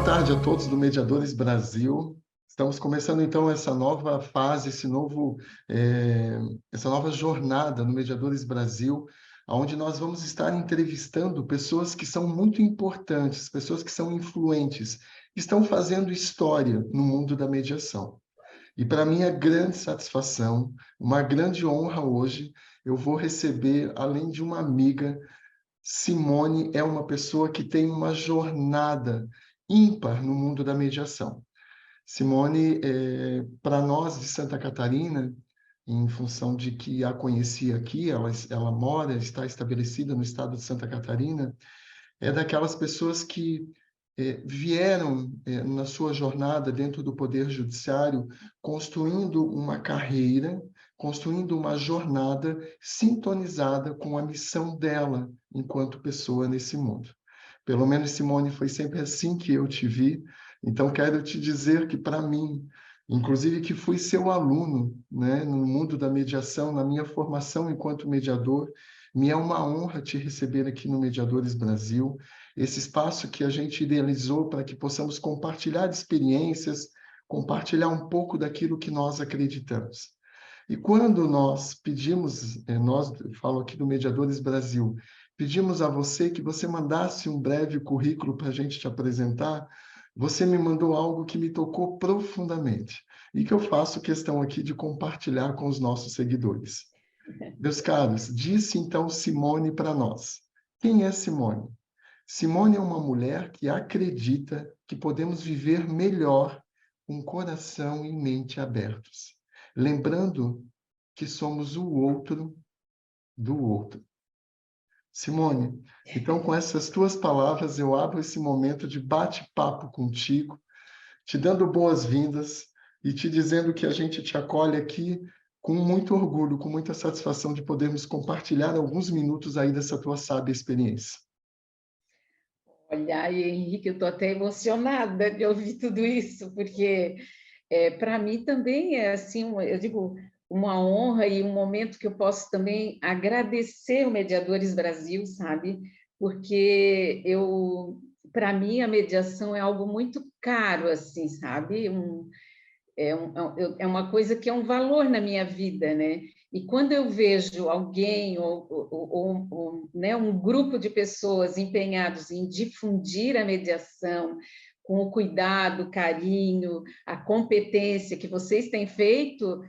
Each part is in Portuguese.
Boa tarde a todos do Mediadores Brasil. Estamos começando então essa nova fase, essa nova jornada no Mediadores Brasil, onde nós vamos estar entrevistando pessoas que são muito importantes, pessoas que são influentes, que estão fazendo história no mundo da mediação. E para mim é grande satisfação, uma grande honra hoje, eu vou receber, além de uma amiga, Simone é uma pessoa que tem uma jornada ímpar no mundo da mediação. Simone, para nós de Santa Catarina, em função de que a conheci aqui, ela mora, está estabelecida no estado de Santa Catarina, é daquelas pessoas que vieram na sua jornada dentro do Poder Judiciário construindo uma carreira, construindo uma jornada sintonizada com a missão dela enquanto pessoa nesse mundo. Pelo menos, Simone, foi sempre assim que eu te vi. Então, quero te dizer que, para mim, inclusive que fui seu aluno, né, no mundo da mediação, na minha formação enquanto mediador, me é uma honra te receber aqui no Mediadores Brasil, esse espaço que a gente idealizou para que possamos compartilhar experiências, compartilhar um pouco daquilo que nós acreditamos. E quando nós pedimos, falo aqui do Mediadores Brasil, pedimos a você que você mandasse um breve currículo para a gente te apresentar, você me mandou algo que me tocou profundamente e que eu faço questão aqui de compartilhar com os nossos seguidores. Meus caros, disse então Simone para nós. Quem é Simone? Simone é uma mulher que acredita que podemos viver melhor com coração e mente abertos, lembrando que somos o outro do outro. Simone, então com essas tuas palavras eu abro esse momento de bate-papo contigo, te dando boas-vindas e te dizendo que a gente te acolhe aqui com muito orgulho, com muita satisfação de podermos compartilhar alguns minutos aí dessa tua sábia experiência. Olha, Henrique, eu estou até emocionada de ouvir tudo isso, porque para mim também é assim, eu digo, uma honra e um momento que eu posso também agradecer o Mediadores Brasil, sabe? Porque para mim, a mediação é algo muito caro, assim, sabe? É uma coisa que é um valor na minha vida, né? E quando eu vejo alguém né, um grupo de pessoas empenhados em difundir a mediação, com o cuidado, o carinho, a competência que vocês têm feito,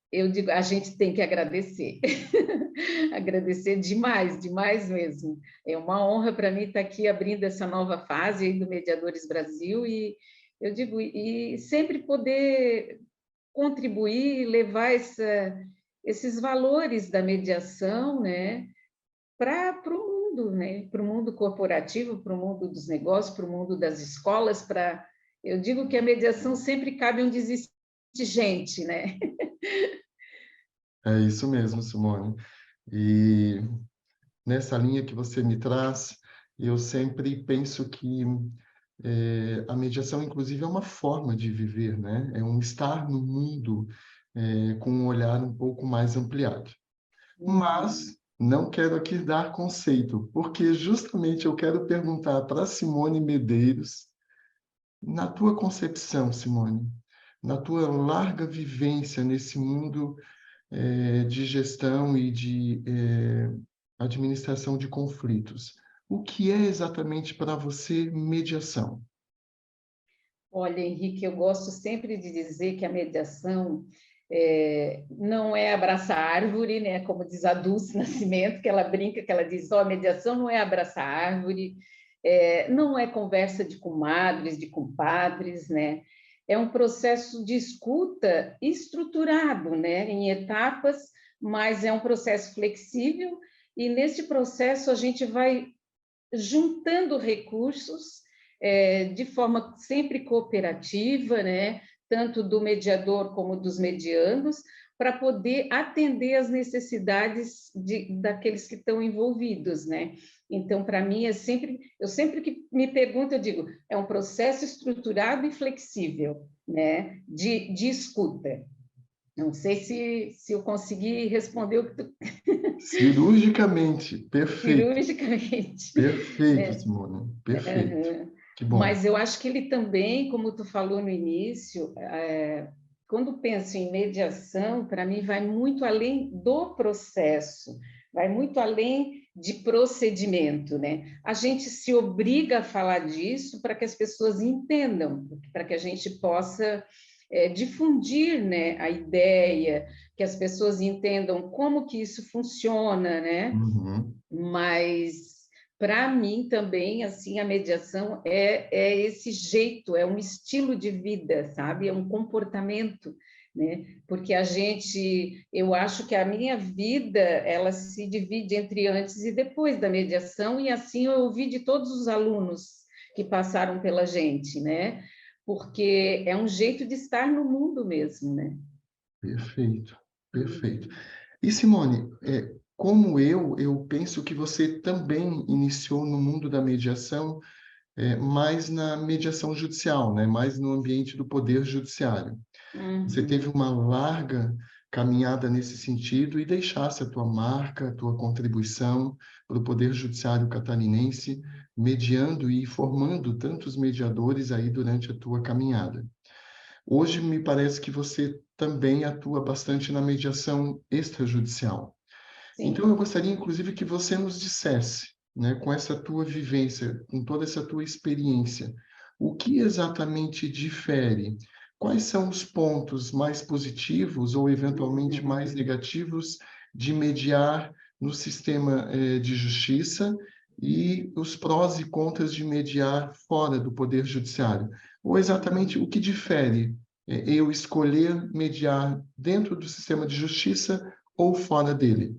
eu digo, a gente tem que agradecer. Agradecer demais, demais mesmo. É uma honra para mim estar aqui abrindo essa nova fase aí do Mediadores Brasil e eu digo, e sempre poder contribuir, levar esses valores da mediação, né, para o mundo, né, para o mundo corporativo, para o mundo dos negócios, para o mundo das escolas, eu digo que a mediação sempre cabe onde existe gente, né? É isso mesmo, Simone. E nessa linha que você me traz, eu sempre penso que a mediação, inclusive, é uma forma de viver, né? É um estar no mundo com um olhar um pouco mais ampliado. Mas não quero aqui dar conceito, porque justamente eu quero perguntar para Simone Medeiros, na tua concepção, Simone, na tua larga vivência nesse mundo de gestão e de administração de conflitos, o que é exatamente para você mediação? Olha, Henrique, eu gosto sempre de dizer que a mediação não é abraçar árvore, né? Como diz a Dulce Nascimento, que ela brinca, que ela diz, a mediação não é abraçar árvore, não é conversa de comadres, de compadres, né? É um processo de escuta estruturado, né? Em etapas, mas é um processo flexível e nesse processo a gente vai juntando recursos de forma sempre cooperativa, né? Tanto do mediador como dos medianos, para poder atender às necessidades daqueles que estão envolvidos, né? Então, para mim, eu sempre que me pergunto, eu digo, é um processo estruturado e flexível, né? De escuta. Não sei se eu consegui responder o que tu... Cirurgicamente, perfeito. cirurgicamente. Perfeito, Simone, perfeito. Que bom. Mas eu acho que ele também, como tu falou no início, quando penso em mediação, para mim vai muito além do processo, vai muito além de procedimento, né? A gente se obriga a falar disso para que as pessoas entendam, para que a gente possa difundir, né, a ideia, que as pessoas entendam como que isso funciona, né? Uhum. Mas para mim também assim a mediação é esse jeito, é um estilo de vida, sabe? É um comportamento, né? Porque eu acho que a minha vida ela se divide entre antes e depois da mediação, e assim eu ouvi de todos os alunos que passaram pela gente, né? Porque é um jeito de estar no mundo mesmo, né? Perfeito, perfeito. Uhum. E Simone, como eu penso que você também iniciou no mundo da mediação, mais na mediação judicial, né? Mais no ambiente do poder judiciário. Você teve Uhum. uma larga caminhada nesse sentido e deixasse a tua marca, a tua contribuição para o Poder Judiciário catarinense, mediando e formando tantos mediadores aí durante a tua caminhada. Hoje me parece que você também atua bastante na mediação extrajudicial. Então, eu Sim. gostaria, inclusive, que você nos dissesse, né, com essa tua vivência, com toda essa tua experiência, o que exatamente difere? Quais são os pontos mais positivos ou, eventualmente, mais Uhum. negativos de mediar no sistema, de justiça e os prós e contras de mediar fora do Poder Judiciário? Ou exatamente o que difere, eu escolher mediar dentro do sistema de justiça ou fora dele?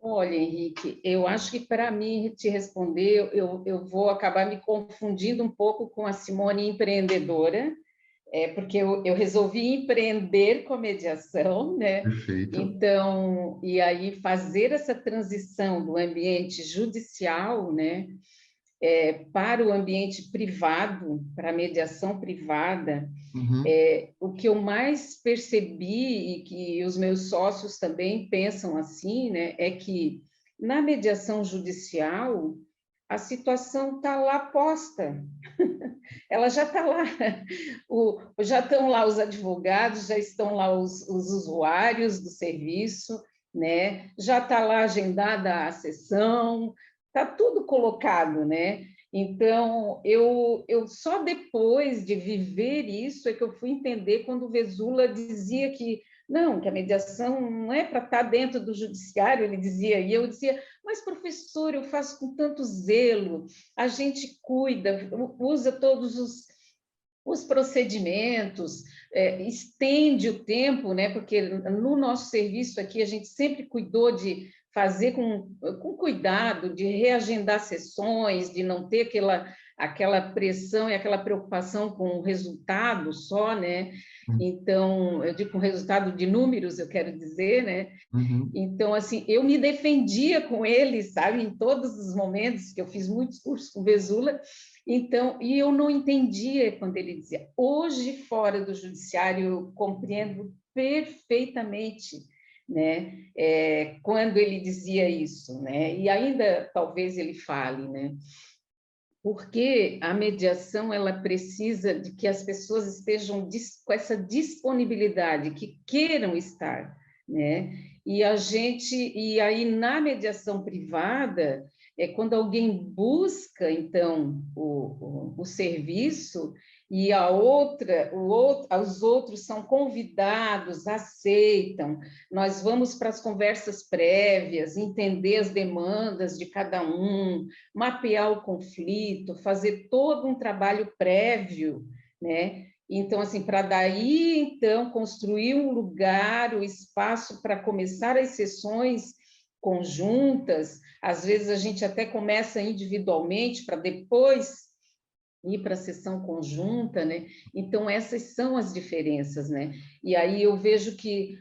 Olha, Henrique, eu acho que para mim te responder, eu vou acabar me confundindo um pouco com a Simone empreendedora, porque eu resolvi empreender com a mediação, né? Perfeito. Então, e aí fazer essa transição do ambiente judicial, né, para o ambiente privado, para a mediação privada, Uhum, o que eu mais percebi, e que os meus sócios também pensam assim, né, é que na mediação judicial a situação está lá posta, ela já está lá, já estão lá os advogados, já estão lá os usuários do serviço, né? Já está lá agendada a sessão, está tudo colocado, né? Então, eu só depois de viver isso é que eu fui entender quando o Vesula dizia que não, que a mediação não é para estar dentro do judiciário, ele dizia, e eu dizia, mas professor, eu faço com tanto zelo, a gente cuida, usa todos os procedimentos, estende o tempo, né? Porque no nosso serviço aqui a gente sempre cuidou de fazer com cuidado, de reagendar sessões, de não ter aquela pressão e aquela preocupação com o resultado só, né? Então, eu digo com resultado de números, eu quero dizer, né? uhum, Então, assim, eu me defendia com ele, sabe, em todos os momentos que eu fiz muitos cursos com o Vesula. Então, e eu não entendia quando ele dizia, hoje fora do judiciário eu compreendo perfeitamente, né, quando ele dizia isso, né, e ainda talvez ele fale, né, porque a mediação ela precisa de que as pessoas estejam com essa disponibilidade, que queiram estar, né? E aí na mediação privada é quando alguém busca então o serviço e os outros são convidados, aceitam. Nós vamos para as conversas prévias, entender as demandas de cada um, mapear o conflito, fazer todo um trabalho prévio, né? Então, assim, para daí, então, construir um lugar, o espaço para começar as sessões conjuntas, às vezes a gente até começa individualmente para depois ir para a sessão conjunta, né? Então, essas são as diferenças, né? E aí eu vejo que,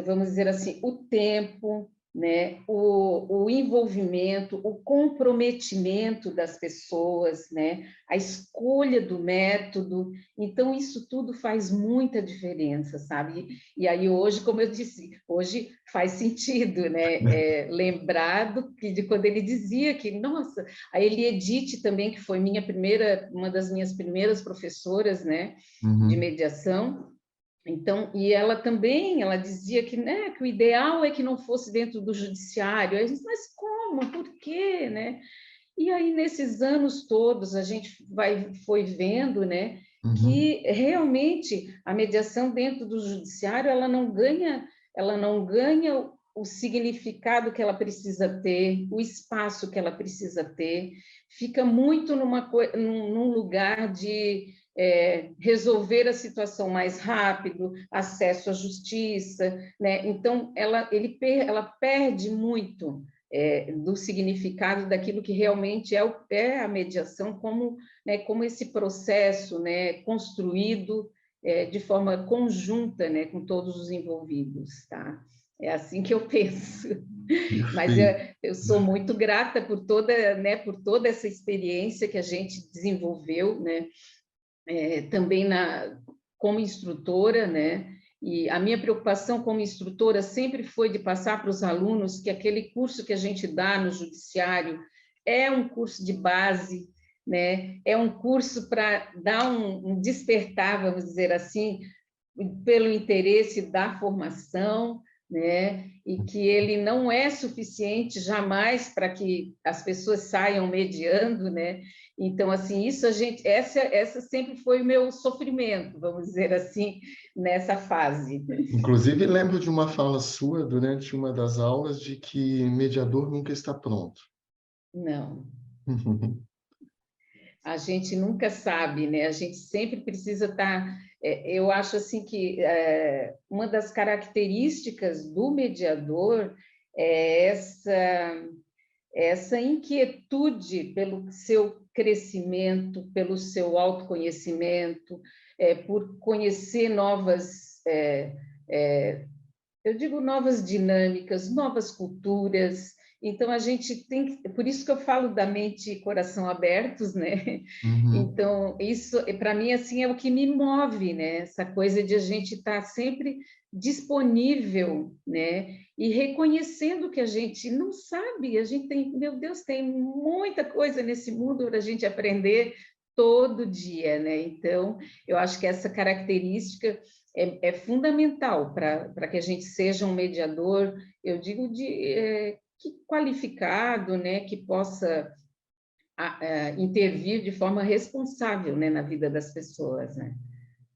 vamos dizer assim, o tempo, né, o envolvimento, o comprometimento das pessoas, né, a escolha do método. Então, isso tudo faz muita diferença, sabe? E aí, hoje, como eu disse, hoje faz sentido, né, lembrar de quando ele dizia que, nossa, a Eliedite também, que foi uma das minhas primeiras professoras, né, de Uhum. mediação. Então, e ela também, ela dizia que, né, que o ideal é que não fosse dentro do judiciário. Aí a gente, mas como? Por quê, né? E aí, nesses anos todos, a gente foi vendo, né, Uhum. que realmente a mediação dentro do judiciário, ela não ganha o significado que ela precisa ter, o espaço que ela precisa ter, fica muito num lugar de resolver a situação mais rápido, acesso à justiça, né? Então, ela perde muito do significado daquilo que realmente é a mediação, como, né, como esse processo, né, construído de forma conjunta, né, com todos os envolvidos, tá? É assim que eu penso. Mas Perfeito. eu sou muito grata por toda essa experiência que a gente desenvolveu, né, também como instrutora, né? E a minha preocupação como instrutora sempre foi de passar para os alunos que aquele curso que a gente dá no judiciário é um curso de base, né? É um curso para dar um despertar, vamos dizer assim, pelo interesse da formação, né? E que ele não é suficiente jamais para que as pessoas saiam mediando, né? Então, assim, essa sempre foi o meu sofrimento, vamos dizer assim, nessa fase. Inclusive, lembro de uma fala sua durante uma das aulas de que mediador nunca está pronto. Não, a gente nunca sabe, né? A gente sempre precisa estar. Eu acho assim que uma das características do mediador é essa inquietude pelo seu crescimento, pelo seu autoconhecimento, por conhecer eu digo novas dinâmicas, novas culturas. Então, a gente tem que, por isso que eu falo da mente e coração abertos, né? Uhum. Então, isso, para mim, assim, é o que me move, né? Essa coisa de a gente estar sempre disponível, né? E reconhecendo que a gente não sabe, a gente tem, meu Deus, tem muita coisa nesse mundo para a gente aprender todo dia, né? Então, eu acho que essa característica é fundamental para que a gente seja um mediador, eu digo, que qualificado, né, que possa intervir de forma responsável, né, na vida das pessoas, né?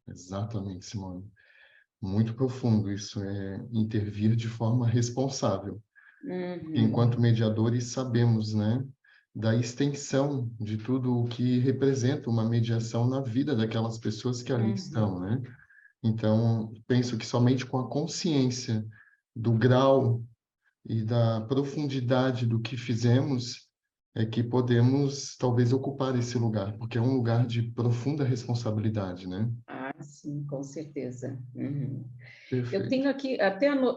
Exatamente, Simone. Muito profundo isso, é intervir de forma responsável. Enquanto Uhum, mediadores, sabemos, né, da extensão de tudo o que representa uma mediação na vida daquelas pessoas que ali estão, uhum. né? Então, penso que somente com a consciência do grau e da profundidade do que fizemos é que podemos talvez ocupar esse lugar, porque é um lugar de profunda responsabilidade, né? Ah, sim, com certeza. Uhum. Eu Perfeito. tenho aqui,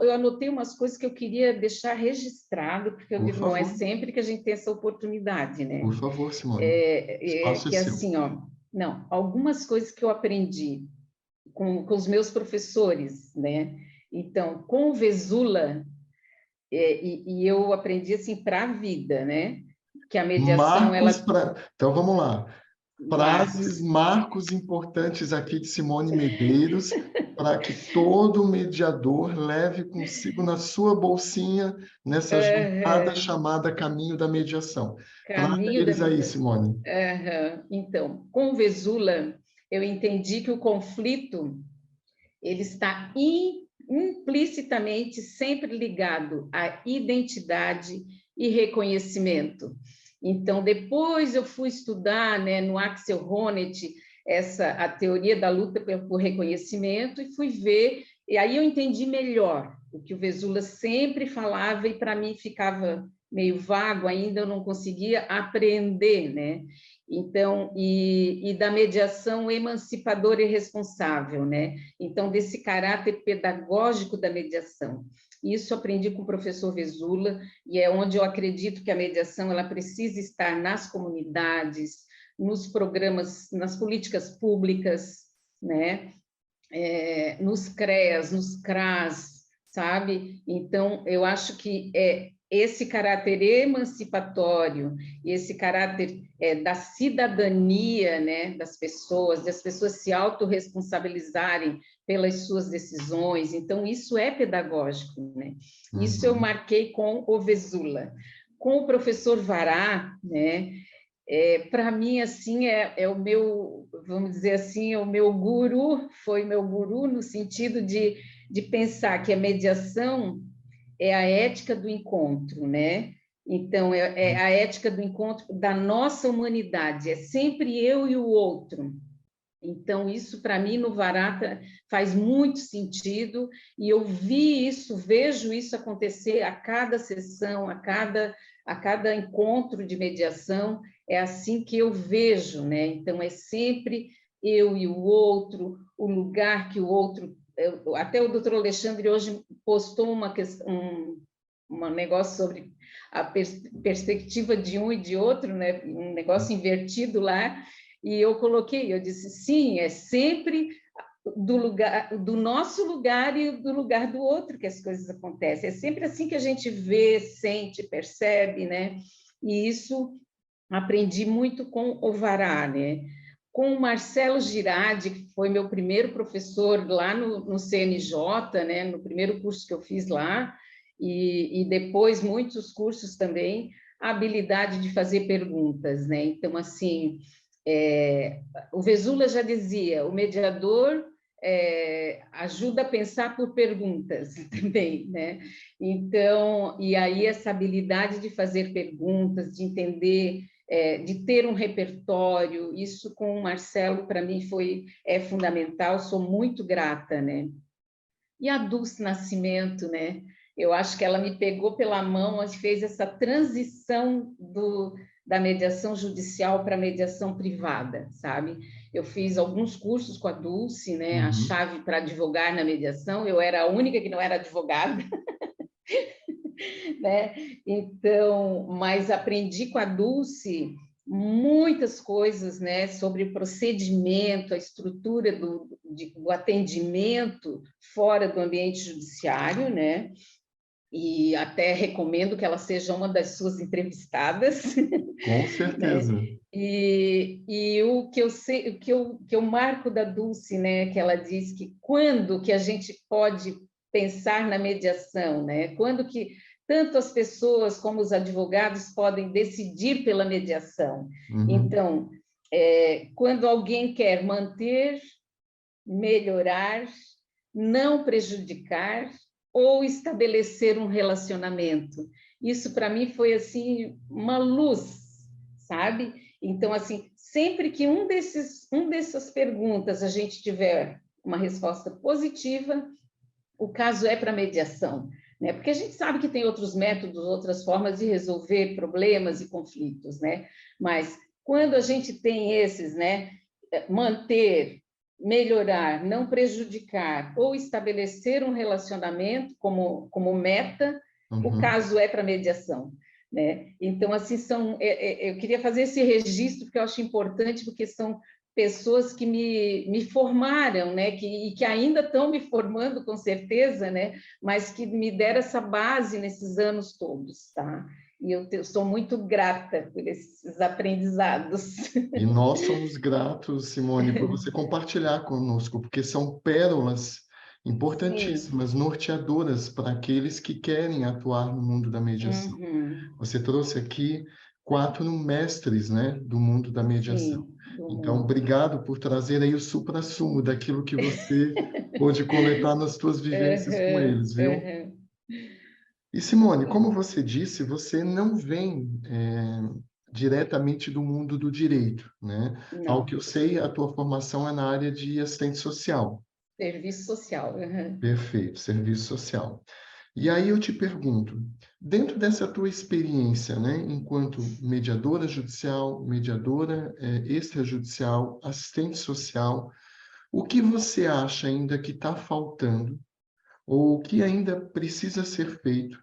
eu anotei umas coisas que eu queria deixar registrado, porque eu Por digo, não é favor, sempre que a gente tem essa oportunidade, né? por favor, Simone. O espaço é Que seu. assim, ó, não, algumas coisas que eu aprendi com os meus professores, né? Então, com o Vesula, e eu aprendi assim para a vida, né? Que a mediação, Marcos ela... para. Então vamos lá. Frases, Marcos, marcos importantes aqui de Simone Medeiros, para que todo mediador leve consigo na sua bolsinha nessa jornada chamada Caminho da Mediação. Traga caminho da eles aí, mediação. Simone. Então, com o Vesula, eu entendi que o conflito ele está implicitamente sempre ligado à identidade e reconhecimento. Então, depois eu fui estudar, né, no Axel Honneth, a teoria da luta por reconhecimento, e fui ver, e aí eu entendi melhor o que o Vesula sempre falava, e para mim ficava meio vago ainda, eu não conseguia aprender, né? Então, e da mediação emancipadora e responsável, né? Então, desse caráter pedagógico da mediação. Isso aprendi com o professor Vesula, e é onde eu acredito que a mediação ela precisa estar nas comunidades, nos programas, nas políticas públicas, né? Nos CREAS, nos CRAS, sabe? Então, eu acho que esse caráter emancipatório, esse caráter da cidadania, né, das pessoas se autorresponsabilizarem pelas suas decisões, então isso é pedagógico, né? Isso eu marquei com o Vesula. Com o professor Vará, né, para mim, assim, é o meu, vamos dizer assim, é o meu guru, foi meu guru no sentido de pensar que a mediação é a ética do encontro, né? Então, é a ética do encontro da nossa humanidade, é sempre eu e o outro. Então, isso para mim no Varata faz muito sentido, e eu vi isso, vejo isso acontecer a cada sessão, a cada encontro de mediação, é assim que eu vejo, né? Então, é sempre eu e o outro, o lugar que o outro... Até o doutor Alexandre hoje postou um negócio sobre a perspectiva de um e de outro, né? Um negócio invertido lá, e eu coloquei, eu disse, sim, é sempre do nosso lugar e do lugar do outro que as coisas acontecem. É sempre assim que a gente vê, sente, percebe, né? E isso aprendi muito com o Vará, né? Com o Marcelo Girardi, que foi meu primeiro professor lá no CNJ, né? No primeiro curso que eu fiz lá, e depois muitos cursos também, a habilidade de fazer perguntas, né? Então, assim, o Vesula já dizia, o mediador ajuda a pensar por perguntas também, né? Então, e aí essa habilidade de fazer perguntas, de entender, de ter um repertório, isso com o Marcelo, para mim, é fundamental, sou muito grata, né? E a Dulce Nascimento, né? Eu acho que ela me pegou pela mão, fez essa transição da mediação judicial para a mediação privada, sabe? Eu fiz alguns cursos com a Dulce, né? A chave para advogar na mediação, eu era a única que não era advogada, né? Então, mas aprendi com a Dulce muitas coisas, né, sobre o procedimento, a estrutura do atendimento fora do ambiente judiciário, né? E até recomendo que ela seja uma das suas entrevistadas. Com Né? certeza. E o que eu sei, que eu marco da Dulce, né, que ela diz que quando que a gente pode pensar na mediação, né? Quando que tanto as pessoas como os advogados podem decidir pela mediação. Então, quando alguém quer manter, melhorar, não prejudicar ou estabelecer um relacionamento. Isso para mim foi assim uma luz, sabe? Então assim, sempre que dessas perguntas a gente tiver uma resposta positiva, o caso é para mediação, né? Porque a gente sabe que tem outros métodos, outras formas de resolver problemas e conflitos, né? Mas quando a gente tem esses, né? Manter, melhorar, não prejudicar ou estabelecer um relacionamento como meta, o caso é para mediação, né? Então, assim, eu queria fazer esse registro, porque eu acho importante, porque são pessoas que me formaram, né? E que ainda estão me formando, com certeza, né? Mas que me deram essa base nesses anos todos, tá? E eu sou muito grata por esses aprendizados. E nós somos gratos, Simone, por você compartilhar conosco, porque são pérolas Sim. importantíssimas, norteadoras para aqueles que querem atuar no mundo da mediação. Você trouxe aqui 4 mestres, né, do mundo da mediação. Sim, do Então, mundo. obrigado por trazer aí o suprassumo daquilo que você pôde coletar nas suas vivências com eles, viu? E, Simone, como você disse, você não vem diretamente do mundo do direito, né? Ao que Não, eu sei, a tua formação é na área de assistente social. serviço social. Perfeito, serviço social. E aí eu te pergunto, dentro dessa tua experiência, né, enquanto mediadora judicial, mediadora extrajudicial, assistente social, o que você acha ainda que está faltando ou o que ainda precisa ser feito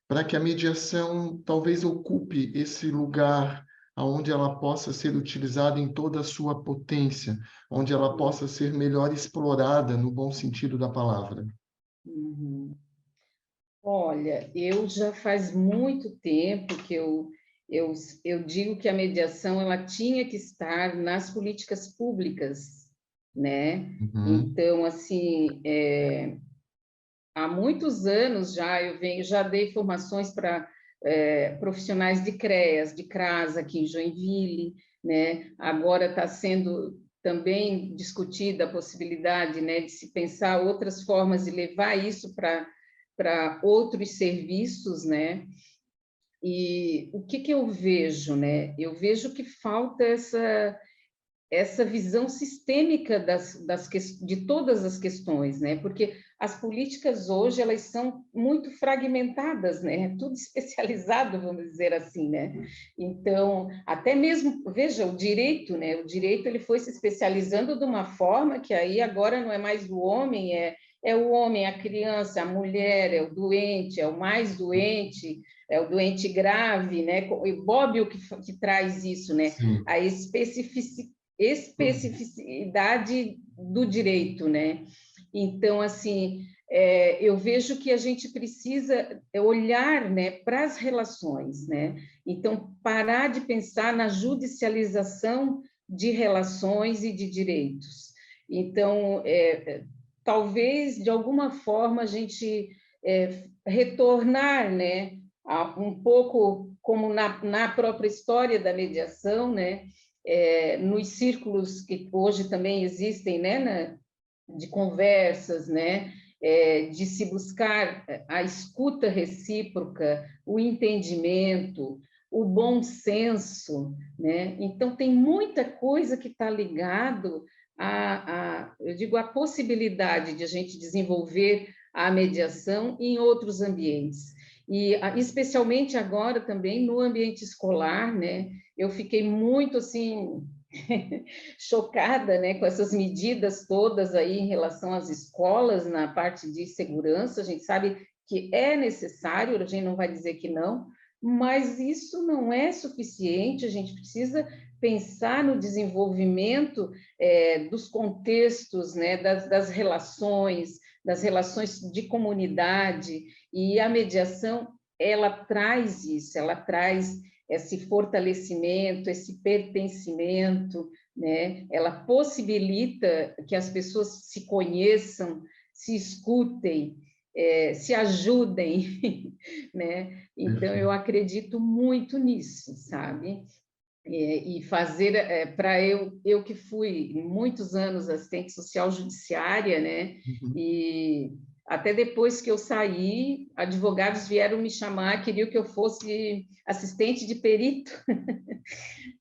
para que a mediação talvez ocupe esse lugar onde ela possa ser utilizada em toda a sua potência, onde ela possa ser melhor explorada no bom sentido da palavra? Uhum. Olha, eu já faz muito tempo que eu, eu digo que a mediação ela tinha que estar nas políticas públicas, né? Uhum, Então, assim, há muitos anos já dei formações para profissionais de CREAS, de CRAS aqui em Joinville, né? Agora está sendo também discutida a possibilidade, né, de se pensar outras formas de levar isso para outros serviços, né? E o que eu vejo, né? Eu vejo que falta essa visão sistêmica de todas as questões, né? Porque as políticas hoje elas são muito fragmentadas, né? Tudo especializado, vamos dizer assim, né? Então, até mesmo, veja, o direito, né? O direito ele foi se especializando de uma forma que aí agora não é mais o homem, é o homem, a criança, a mulher, é o doente, é o mais doente, é o doente grave, né? E Bobbio que traz isso, né? sim. A especificidade do direito, né? Então, assim, eu vejo que a gente precisa olhar, né, para as relações, né? Então, parar de pensar na judicialização de relações e de direitos. Então, talvez, de alguma forma, a gente retornar, né, um pouco como na própria história da mediação, né, nos círculos que hoje também existem, né, de conversas, né, de se buscar a escuta recíproca, o entendimento, o bom senso, né? Então tem muita coisa que está ligado eu digo, a possibilidade de a gente desenvolver a mediação em outros ambientes. E especialmente agora também no ambiente escolar, né? Eu fiquei muito assim chocada, né, com essas medidas todas aí em relação às escolas na parte de segurança. A gente sabe que é necessário, a gente não vai dizer que não, mas isso não é suficiente. A gente precisa pensar no desenvolvimento dos contextos, né, das relações de comunidade, e a mediação ela traz isso, ela traz esse fortalecimento, esse pertencimento, né? Ela possibilita que as pessoas se conheçam, se escutem, se ajudem, né? Então, eu Perfeito. acredito muito nisso, sabe? E fazer, para eu que fui muitos anos assistente social judiciária, né? Uhum. E até depois que eu saí, advogados vieram me chamar, queriam que eu fosse assistente de perito,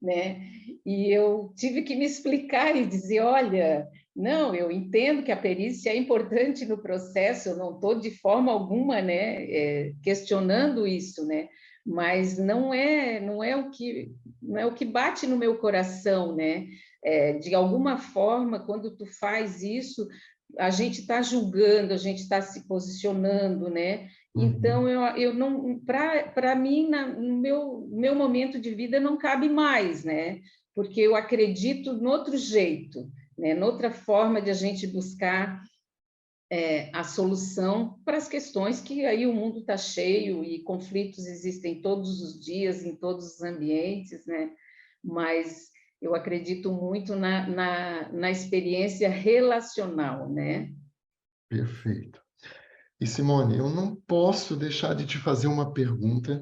né? E eu tive que me explicar e dizer, olha, não, eu entendo que a perícia é importante no processo, eu não estou de forma alguma, né, questionando isso, né? Mas não é o que bate no meu coração, né? De alguma forma, quando tu faz isso, a gente está julgando, a gente está se posicionando, né? Então, Uhum. eu não, para mim, no meu momento de vida, não cabe mais, né? Porque eu acredito no outro jeito, né? Noutra forma de a gente buscar a solução para as questões que aí o mundo está cheio e conflitos existem todos os dias, em todos os ambientes, né? Mas eu acredito muito na experiência relacional, né? Perfeito. E Simone, eu não posso deixar de te fazer uma pergunta,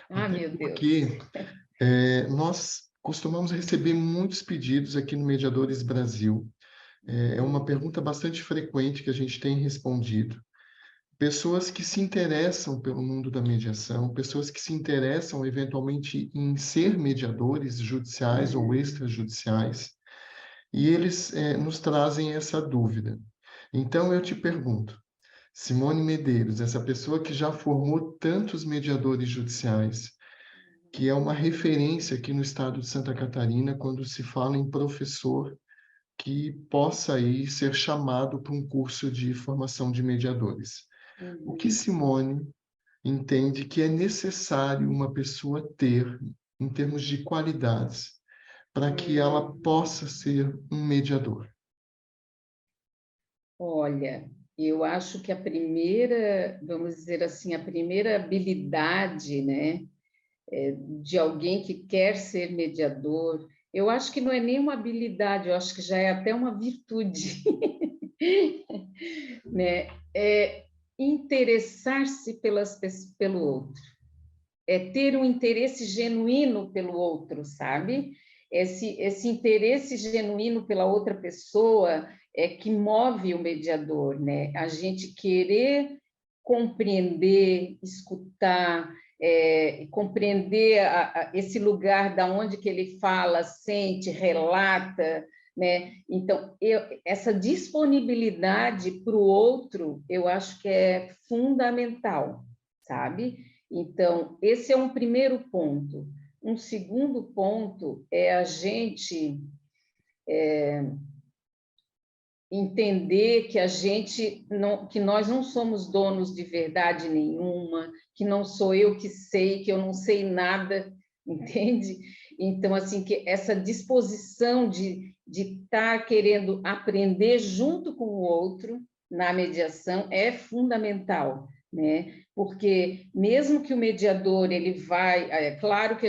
Ah, até meu Deus. porque nós costumamos receber muitos pedidos aqui no Mediadores Brasil. É uma pergunta bastante frequente que a gente tem respondido. Pessoas que se interessam pelo mundo da mediação, pessoas que se interessam eventualmente em ser mediadores judiciais ou Uhum. extrajudiciais, e eles nos trazem essa dúvida. Então eu te pergunto, Simone Medeiros, essa pessoa que já formou tantos mediadores judiciais, que é uma referência aqui no estado de Santa Catarina quando se fala em professor que possa aí ser chamado para um curso de formação de mediadores. O que Simone entende que é necessário uma pessoa ter, em termos de qualidades, para que ela possa ser um mediador? Olha, eu acho que a primeira, vamos dizer assim, a primeira habilidade, né, de alguém que quer ser mediador, eu acho que não é nem uma habilidade, eu acho que já é até uma virtude, né? É interessar-se pelo outro, é ter um interesse genuíno pelo outro, sabe? Esse interesse genuíno pela outra pessoa é que move o mediador, né? A gente querer compreender, escutar, compreender esse lugar da onde que ele fala, sente, relata, né? Então, essa disponibilidade para o outro, eu acho que é fundamental, sabe? Então, esse é um primeiro ponto. Um segundo ponto é a gente entender que que nós não somos donos de verdade nenhuma, que não sou eu que sei, que eu não sei nada, entende? Então, assim, que essa disposição de estar querendo aprender junto com o outro na mediação é fundamental, né? Porque mesmo que o mediador ele vai, é claro que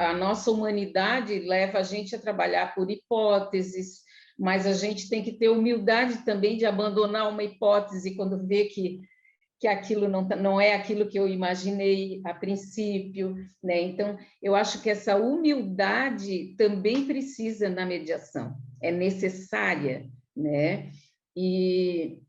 a nossa humanidade leva a gente a trabalhar por hipóteses, mas a gente tem que ter humildade também de abandonar uma hipótese quando vê que aquilo não é aquilo que eu imaginei a princípio, né? Então, eu acho que essa humildade também precisa na mediação, é necessária, né? E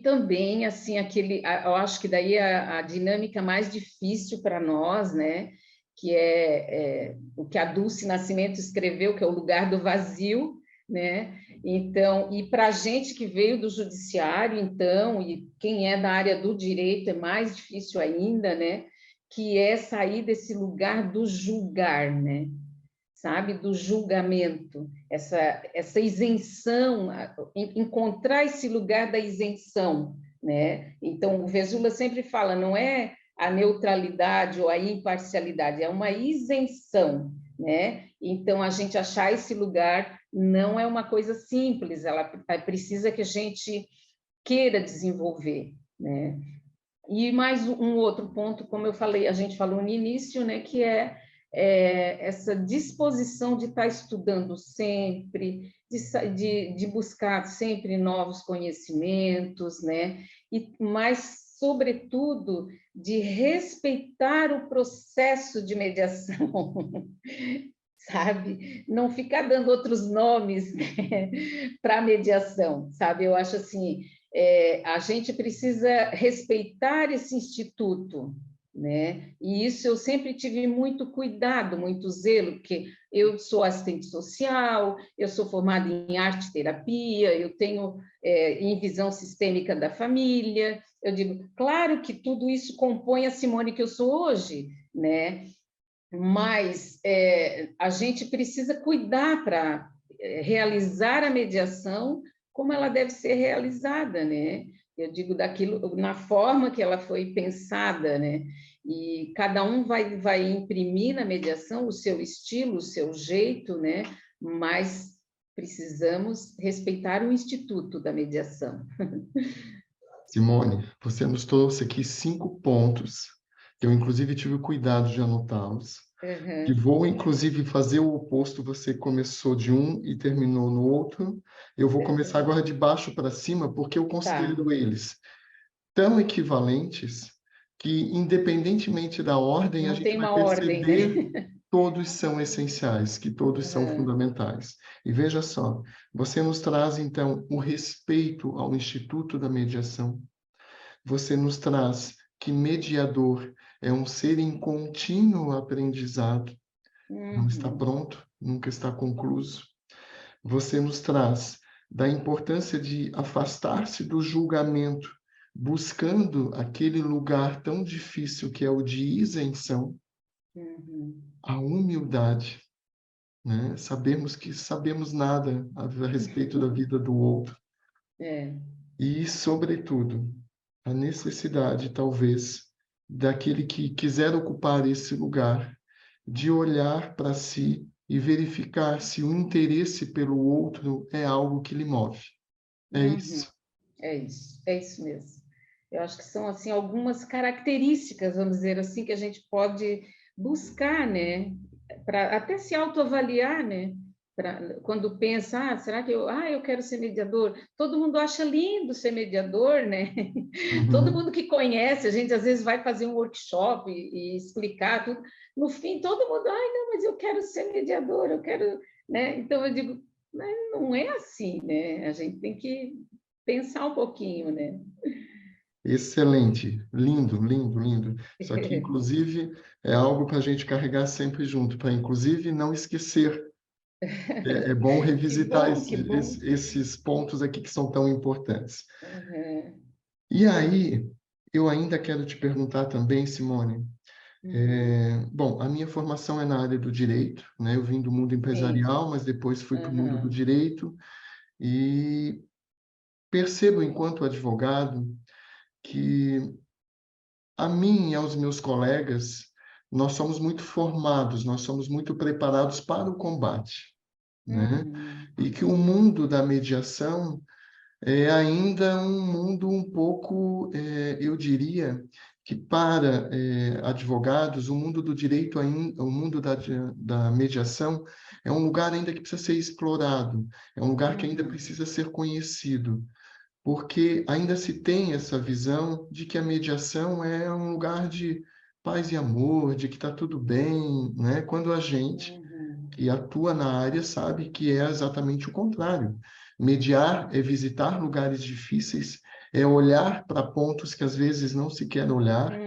também, assim, eu acho que daí a dinâmica mais difícil para nós, né? Que é o que a Dulce Nascimento escreveu, que é o lugar do vazio, né? Então, e para a gente que veio do judiciário, então, e quem é da área do direito é mais difícil ainda, né? Que é sair desse lugar do julgar, né? Sabe, do julgamento, essa isenção, encontrar esse lugar da isenção, né? Então, o Vesula sempre fala, não é a neutralidade ou a imparcialidade, é uma isenção, né? Então, a gente achar esse lugar não é uma coisa simples, ela precisa que a gente queira desenvolver, né? E mais um outro ponto, como eu falei, a gente falou no início, né, que essa disposição de estar estudando sempre, de buscar sempre novos conhecimentos, né, mas, sobretudo, de respeitar o processo de mediação, sabe? Não ficar dando outros nomes, né, para a mediação, sabe? Eu acho assim, a gente precisa respeitar esse instituto, né? E isso eu sempre tive muito cuidado, muito zelo, porque eu sou assistente social, eu sou formada em arte terapia, eu tenho em visão sistêmica da família. Eu digo, claro que tudo isso compõe a Simone que eu sou hoje, né? Mas a gente precisa cuidar para realizar a mediação como ela deve ser realizada, né? Eu digo daquilo na forma que ela foi pensada, né? E cada um vai imprimir na mediação o seu estilo, o seu jeito, né? Mas precisamos respeitar o instituto da mediação. Simone, você nos trouxe aqui 5 pontos, que eu inclusive tive o cuidado de anotá-los, que Uhum. vou inclusive fazer o oposto, você começou de um e terminou no outro. Eu vou começar agora de baixo para cima, porque eu Tá, considero eles tão equivalentes que, independentemente da ordem, a não gente tem vai uma ordem, né? perceber todos são essenciais, que todos são Uhum. fundamentais. E veja só, você nos traz, então, o respeito ao Instituto da Mediação. Você nos traz que mediador é um ser em contínuo aprendizado, não está Uhum. pronto, nunca está concluso. Você nos traz da importância de afastar-se do julgamento, buscando aquele lugar tão difícil que é o de isenção, Uhum. a humildade, né? Sabemos que sabemos nada a respeito da vida do outro. É. E, sobretudo, a necessidade, talvez, daquele que quiser ocupar esse lugar, de olhar para si e verificar se o interesse pelo outro é algo que lhe move. É Uhum. isso? É isso mesmo. Eu acho que são assim algumas características, vamos dizer assim, que a gente pode buscar, né, para até se autoavaliar, né? Quando pensa, será que eu quero ser mediador? Todo mundo acha lindo ser mediador, né? Todo Uhum. mundo que conhece, a gente às vezes vai fazer um workshop e explicar tudo. No fim, todo mundo, não, mas eu quero ser mediador, eu quero, né? Então eu digo, mas não é assim, né? A gente tem que pensar um pouquinho, né? Excelente, lindo, lindo, lindo. Isso aqui, inclusive, é algo para a gente carregar sempre junto, para, inclusive, não esquecer. É bom Que revisitar bom, que bom. esses pontos aqui que são tão importantes. Uhum, E aí, eu ainda quero te perguntar também, Simone, uhum, bom, a minha formação é na área do direito, né? Eu vim do mundo sim, empresarial, mas depois fui para o mundo do uhum, direito e percebo, enquanto advogado, que a mim e aos meus colegas, nós somos muito formados, nós somos muito preparados para o combate, né? uhum, E que o mundo da mediação é ainda um mundo um pouco, eu diria, que para advogados, o mundo do direito ainda, o mundo da mediação é um lugar ainda que precisa ser explorado, é um lugar que ainda uhum, precisa ser conhecido, porque ainda se tem essa visão de que a mediação é um lugar de paz e amor, de que está tudo bem, né? Quando a gente uhum, que atua na área sabe que é exatamente o contrário. Mediar é visitar lugares difíceis, é olhar para pontos que às vezes não se quer olhar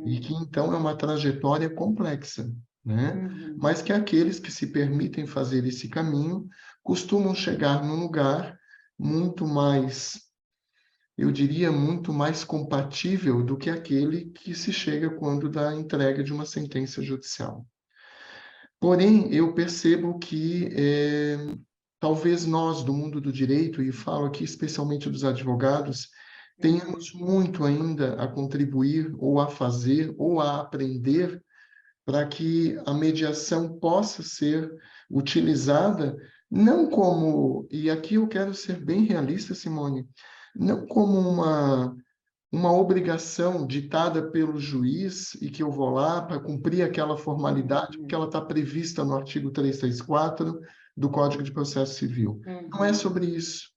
e que uhum, então é uma trajetória complexa, né? uhum, Mas que aqueles que se permitem fazer esse caminho costumam chegar num lugar muito mais, eu diria, muito mais compatível do que aquele que se chega quando dá entrega de uma sentença judicial. Porém, eu percebo que talvez nós, do mundo do direito, e falo aqui especialmente dos advogados, tenhamos uhum, muito ainda a contribuir, ou a fazer, ou a aprender, para que a mediação possa ser utilizada, não como, e aqui eu quero ser bem realista, Simone, não como uma obrigação ditada pelo juiz e que eu vou lá para cumprir aquela formalidade, porque uhum, ela está prevista no artigo 334 do Código de Processo Civil. Não é uhum. sobre isso.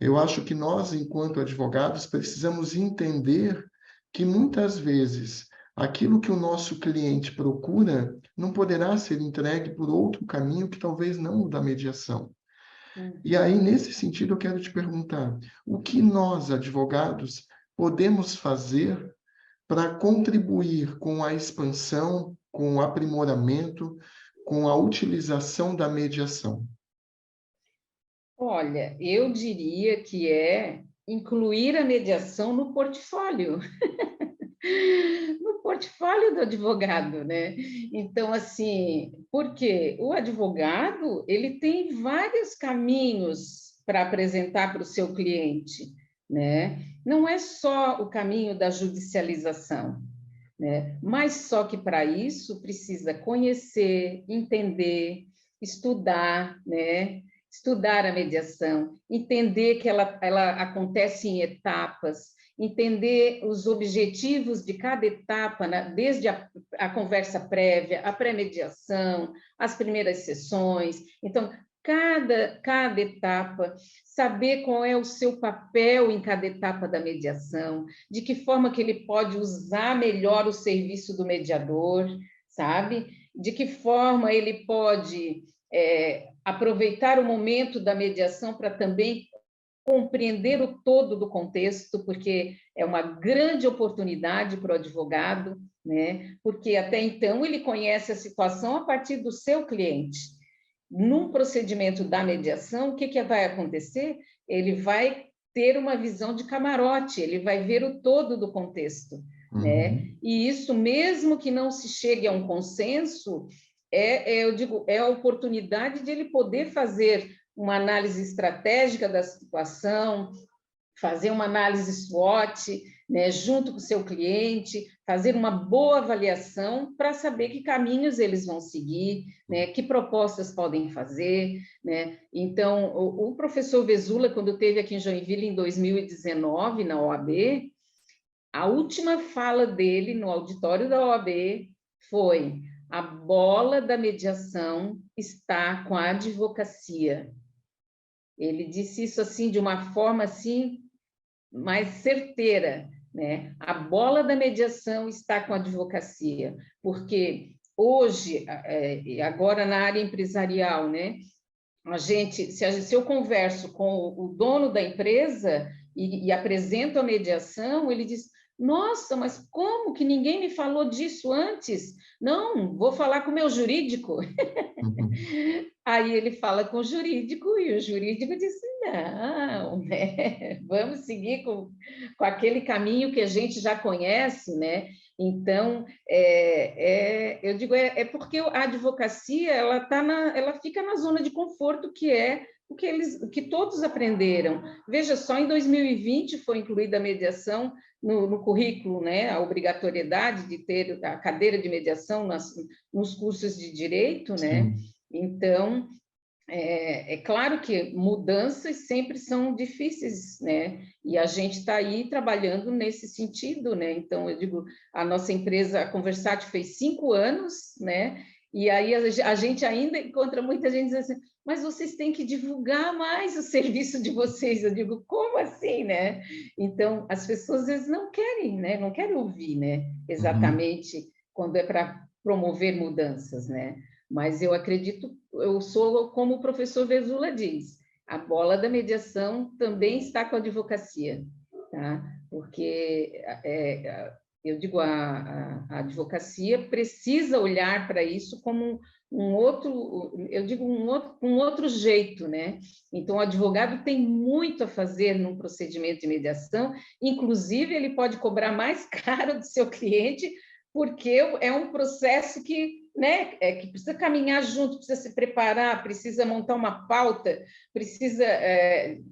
Eu acho que nós, enquanto advogados, precisamos entender que muitas vezes aquilo que o nosso cliente procura não poderá ser entregue por outro caminho que talvez não o da mediação. E aí, Uhum. nesse sentido, eu quero te perguntar: o que nós, advogados, podemos fazer para contribuir com a expansão, com o aprimoramento, com a utilização da mediação? Olha, eu diria que é incluir a mediação no portfólio, no portfólio do advogado, né? Então, assim, porque o advogado, ele tem vários caminhos para apresentar para o seu cliente, né? Não é só o caminho da judicialização, né? Mas só que para isso precisa conhecer, entender, estudar, né? Estudar a mediação, entender que ela acontece em etapas, entender os objetivos de cada etapa, né? Desde a conversa prévia, a pré-mediação, as primeiras sessões. Então, cada etapa, saber qual é o seu papel em cada etapa da mediação, de que forma que ele pode usar melhor o serviço do mediador, sabe? De que forma ele pode aproveitar o momento da mediação para também compreender o todo do contexto, porque é uma grande oportunidade para o advogado, né? Porque até então ele conhece a situação a partir do seu cliente. Num procedimento da mediação, o que vai acontecer? Ele vai ter uma visão de camarote, ele vai ver o todo do contexto, né? Uhum. E isso, mesmo que não se chegue a um consenso, eu digo, é a oportunidade de ele poder fazer uma análise estratégica da situação, fazer uma análise SWOT, né, junto com o seu cliente, fazer uma boa avaliação para saber que caminhos eles vão seguir, né, que propostas podem fazer, né? Então, o professor Vezula, quando esteve aqui em Joinville em 2019, na OAB, a última fala dele no auditório da OAB foi: a bola da mediação está com a advocacia. Ele disse isso assim de uma forma assim mais certeira, né? A bola da mediação está com a advocacia, porque hoje, agora na área empresarial, né? Se eu converso com o dono da empresa e apresento a mediação, ele diz: nossa, mas como que ninguém me falou disso antes? Não, vou falar com o meu jurídico. Uhum. Aí ele fala com o jurídico e o jurídico disse: não, né? Vamos seguir com aquele caminho que a gente já conhece, né? Então, eu digo, é porque a advocacia ela fica na zona de conforto, que é o que todos aprenderam. Veja só, em 2020 foi incluída a mediação no currículo, né? A obrigatoriedade de ter a cadeira de mediação nos cursos de direito, né? Sim. Então, é claro que mudanças sempre são difíceis, né? E a gente está aí trabalhando nesse sentido, né? Então, eu digo, a nossa empresa, a Conversat, fez 5 anos, né? E aí a gente ainda encontra muita gente dizendo assim: mas vocês têm que divulgar mais o serviço de vocês. Eu digo: como assim, né? Então, as pessoas às vezes não querem, né? Não querem ouvir, né? Uhum. Exatamente quando é para promover mudanças, né? Mas eu acredito, eu sou como o professor Vezula diz: a bola da mediação também está com a advocacia, tá? Porque eu digo, a advocacia precisa olhar para isso como um outro, eu digo um outro jeito, né? Então, o advogado tem muito a fazer num procedimento de mediação, inclusive ele pode cobrar mais caro do seu cliente, porque é um processo que, né, que precisa caminhar junto, precisa se preparar, precisa montar uma pauta, precisa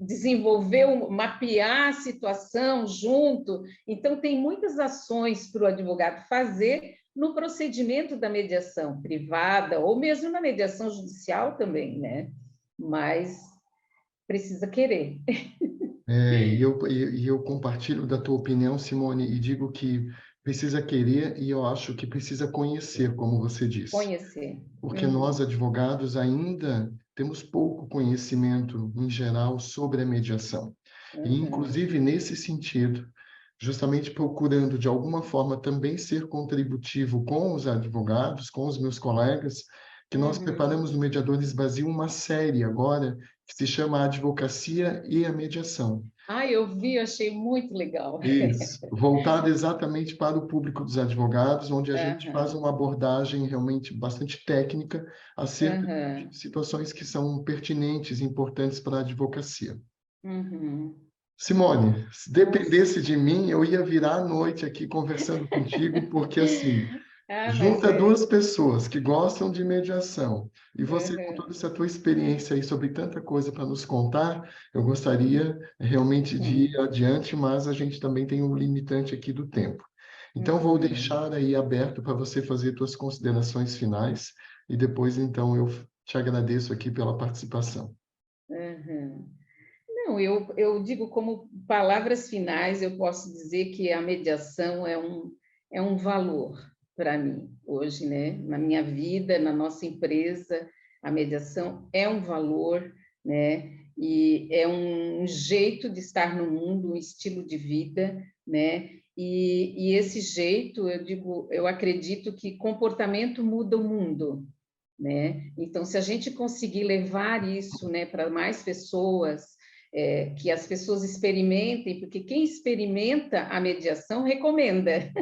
desenvolver, mapear a situação junto. Então, tem muitas ações para o advogado fazer no procedimento da mediação privada, ou mesmo na mediação judicial também, né? Mas precisa querer. E eu compartilho da tua opinião, Simone, e digo que precisa querer e eu acho que precisa conhecer, como você disse. Conhecer. Porque nós, Uhum. advogados, ainda temos pouco conhecimento, em geral, sobre a mediação. E, Uhum. inclusive, nesse sentido, justamente procurando, de alguma forma, também ser contributivo com os advogados, com os meus colegas, que nós Uhum. preparamos no Mediadores Brasil uma série agora que se chama Advocacia e a Mediação. Ah, eu vi, eu achei muito legal. Isso, voltado exatamente para o público dos advogados, onde a gente faz Uhum. uma abordagem realmente bastante técnica acerca de Uhum. situações que são pertinentes e importantes para a advocacia. Uhum. Simone, se Nossa. dependesse de mim, eu ia virar à noite aqui conversando contigo, porque assim, Ah, mas junta duas pessoas que gostam de mediação e você com toda Uhum. essa tua experiência aí sobre tanta coisa para nos contar, eu gostaria realmente de ir Uhum. adiante, mas a gente também tem um limitante aqui do tempo. Então vou Uhum. deixar aí aberto para você fazer suas considerações finais e depois então eu te agradeço aqui pela participação. Uhum. Não, eu digo como palavras finais, eu posso dizer que a mediação é um valor para mim hoje, né? Na minha vida, na nossa empresa, a mediação é um valor, né? E é um jeito de estar no mundo, um estilo de vida, né? E esse jeito, eu digo, eu acredito que comportamento muda o mundo, né? Então, se a gente conseguir levar isso, né, para mais pessoas, que as pessoas experimentem, porque quem experimenta a mediação recomenda.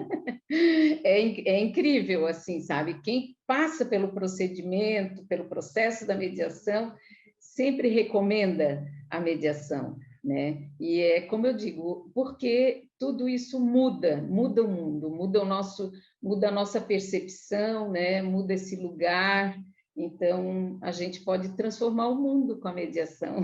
É incrível, assim, sabe? Quem passa pelo procedimento, pelo processo da mediação, sempre recomenda a mediação, né? E é como eu digo, porque tudo isso muda o mundo, muda a nossa percepção, né? Muda esse lugar. Então, a gente pode transformar o mundo com a mediação.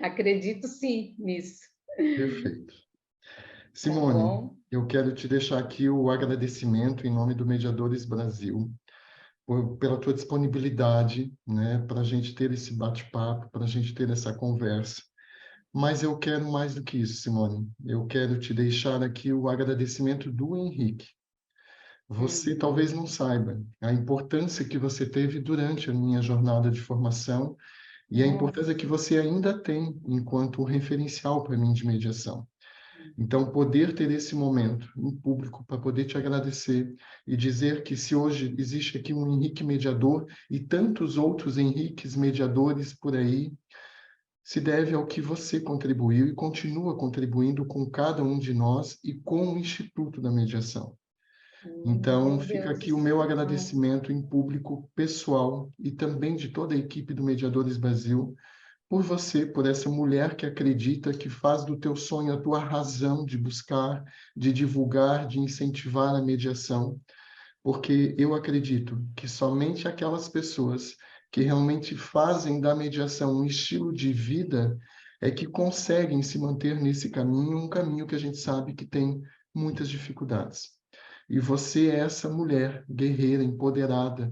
Acredito sim nisso. Perfeito. Tá Simone, bom? eu quero te deixar aqui o agradecimento em nome do Mediadores Brasil, pela tua disponibilidade, né, para a gente ter esse bate-papo, para a gente ter essa conversa. Mas eu quero mais do que isso, Simone. Eu quero te deixar aqui o agradecimento do Henrique. Você Uhum. talvez não saiba a importância que você teve durante a minha jornada de formação e a importância que Nossa. você ainda tem enquanto um referencial para mim de mediação. Então, poder ter esse momento em público para poder te agradecer e dizer que se hoje existe aqui um Henrique mediador e tantos outros Henriques mediadores por aí, se deve ao que você contribuiu e continua contribuindo com cada um de nós e com o Instituto da Mediação. Então, Meu fica Deus do aqui o meu céu. Ai, agradecimento em público pessoal e também de toda a equipe do Mediadores Brasil por você, por essa mulher que acredita, que faz do teu sonho a tua razão de buscar, de divulgar, de incentivar a mediação, porque eu acredito que somente aquelas pessoas que realmente fazem da mediação um estilo de vida é que conseguem se manter nesse caminho, um caminho que a gente sabe que tem muitas dificuldades. E você é essa mulher guerreira, empoderada,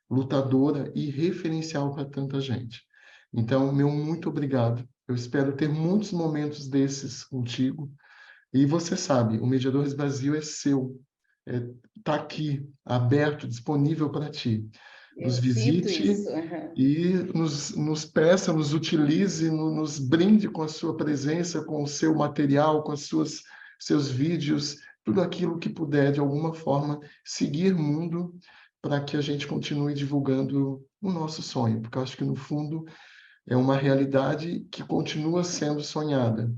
lutadora e referencial para tanta gente. Então, meu muito obrigado. Eu espero ter muitos momentos desses contigo. E você sabe, o Mediadores Brasil é seu. Está aqui, aberto, disponível para ti. eu Nos sinto visite isso. Aham. e nos peça, nos utilize, nos brinde com a sua presença, com o seu material, com as seus vídeos, tudo aquilo que puder, de alguma forma, seguir mundo para que a gente continue divulgando o nosso sonho, porque eu acho que, no fundo, é uma realidade que continua sendo sonhada.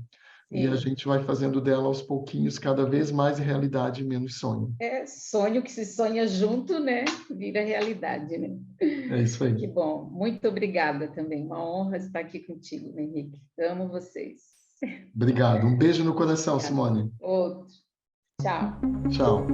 E a Sim. gente vai fazendo dela aos pouquinhos, cada vez mais realidade e menos sonho. É sonho que se sonha junto, né? Vira realidade, né? É isso Que aí. bom. Muito obrigada também. Uma honra estar aqui contigo, Henrique. Amo vocês. Obrigado. Um beijo no coração, Obrigada. Simone. Outro. Tchau. Tchau.